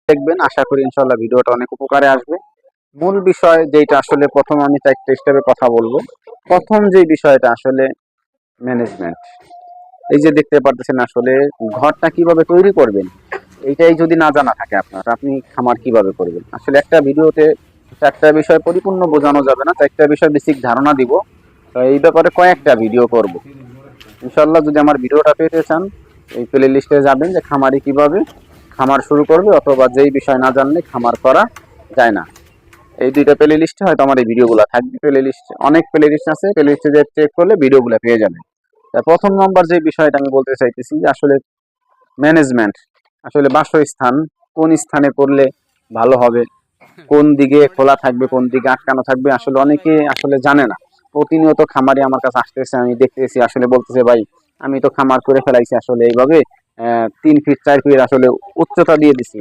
দেখবেন, আশা করি ইনশাল্লাহ ভিডিওটা অনেক উপকারে আসবে। মূল বিষয় যেটা আসলে প্রথম আমি 4টা স্টেপে কথা বলবো। প্রথম যে বিষয়টা আসলে ম্যানেজমেন্ট। এই যে দেখতে পারতেছেন আসলে ঘরটা কিভাবে তৈরি করবেন, এইটাই যদি না জানা থাকে আপনার, আপনি খামার কিভাবে করবেন। আসলে একটা ভিডিওতে 4টা বিষয় পরিপূর্ণ বোঝানো যাবে না, 4টা বিষয় বেসিক ধারণা দিব। তো এই ব্যাপারে কয়েকটা ভিডিও করব ইনশাল্লাহ। যদি আমার ভিডিওটা পেতে চান, এই প্লে লিস্টে যাবেন যে খামারি কিভাবে খামার শুরু করবে, অথবা যেই বিষয় না জানলে খামার করা যায় না। এই 2টা প্লে লিস্টে হয়তো আমার এই ভিডিওগুলো থাকবে। প্লে লিস্ট অনেক প্লে লিস্ট আছে, প্লে লিস্টে যে চেক করলে ভিডিওগুলো পেয়ে যাবেন। তা প্রথম নম্বর যে বিষয়টা আমি বলতে চাইতেছি যে আসলে ম্যানেজমেন্ট। আসলে বাসস্থান কোন স্থানে করলে ভালো হবে, কোন দিকে খোলা থাকবে, কোন দিকে আটকানো থাকবে, আসলে অনেকে আসলে জানে না। প্রতিনিয়ত খামারে আমার কাছে আসতেছে, আমি দেখতেছি আসলে বলতেছে ভাই আমি তো খামার করে ফেলাইছি আসলে এইভাবে 3 ফিট 4 ফিট আসলে উচ্চতা দিয়ে দিছি,